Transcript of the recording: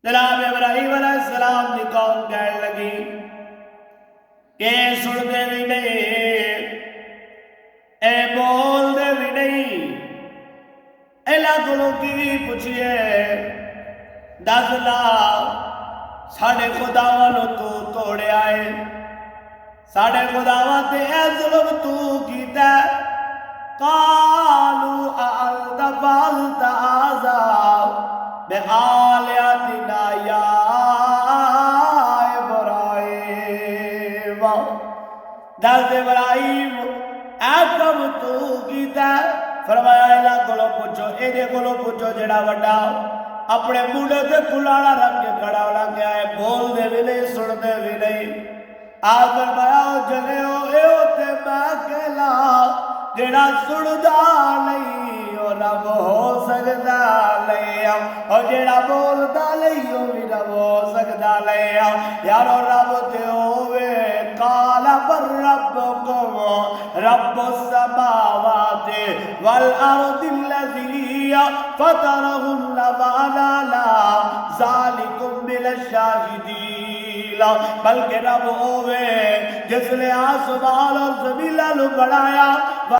جناب ابراہیم علیہ السلام دی قوم کہنے لگی کہ سن دے بھی نہیں، اے بول دے بھی نہیں، ایلا کلو کی پوچھئے دس لا ساڑھے خداوانو تو توڑے آئے، ساڑھے خداوان تے اے ظلم تو کیتا ہے۔ قالوا أأنت فعلت هذا بآلهتنا يا إبراہیم، دس ابراہیم اے کم تو کیتا ہے؟ فرمایا ایلا کولو پوچھو، ایدے کولو پوچھو جڑا وڈا اپنے موڑے تے کلاڑا رکھ کے کھڑا ہو لگیا ہے، بول دے بھی نہیں سن دے بھی نہیں۔ آپ فرمایا جلے ہو اے ہوتے میں کہلا جڑا سندا نہیں او رب ہو سکدا نہیں، اور جڑا بولدا نہیں او بھی رب ہو سکدا نہیں۔ یارو رب تے ہووے قال بر ربکم رب السماوات والارض الذی فطرهن وانا لا ذالکم من الشاہدین، بلکہ رب ہووے جس نے آسمان اور زمین نو بنایا۔